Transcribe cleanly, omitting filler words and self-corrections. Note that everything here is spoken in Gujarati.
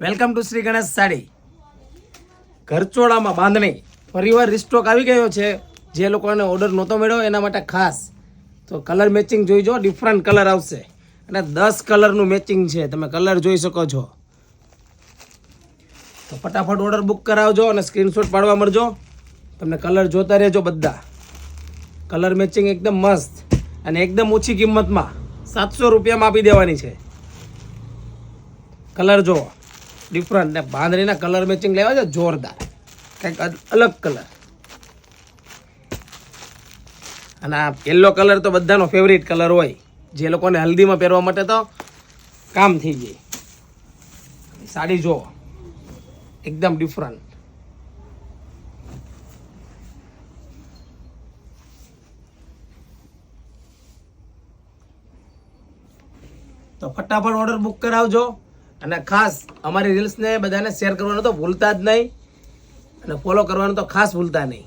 Welcome to Shri Ganesh sari. ઘરચોળામાં બાંધણી ફરીવાર રિસ્ટોક આવી ગયો છે. જે લોકોને ઓર્ડર નહોતો મળ્યો એના માટે ખાસ. તો કલર મેચિંગ જોઈજો, ડિફરન્ટ કલર આવશે અને 10 કલરનું મેચિંગ છે. તમે કલર જોઈ શકો છો. તો ફટાફટ ઓર્ડર બુક કરાવજો અને સ્ક્રીનશોટ પાડવા મળજો. તમને કલર જોતા રહેજો. બધા કલર મેચિંગ એકદમ મસ્ત અને એકદમ ઓછી કિંમતમાં 700 રૂપિયામાં આપી દેવાની છે. કલર જો ડિફરન્ટ ને બાંધણીના કલર મેચિંગ લેવા છે જોરદાર, કંઈક અલગ કલર. અને આ યલો કલર તો બધાનો ફેવરિટ કલર હોય. જે લોકોને હલ્દીમાં પહેરવા માટે તો કામ થઈ જાય. સાડી જો એકદમ ડિફરન્ટ. તો ફટાફટ ઓર્ડર બુક કરાવજો અને ખાસ અમારી રીલ્સને બધાને શેર કરવાનું તો ભૂલતા જ નહીં અને ફોલો કરવાનું તો ખાસ ભૂલતા નહીં.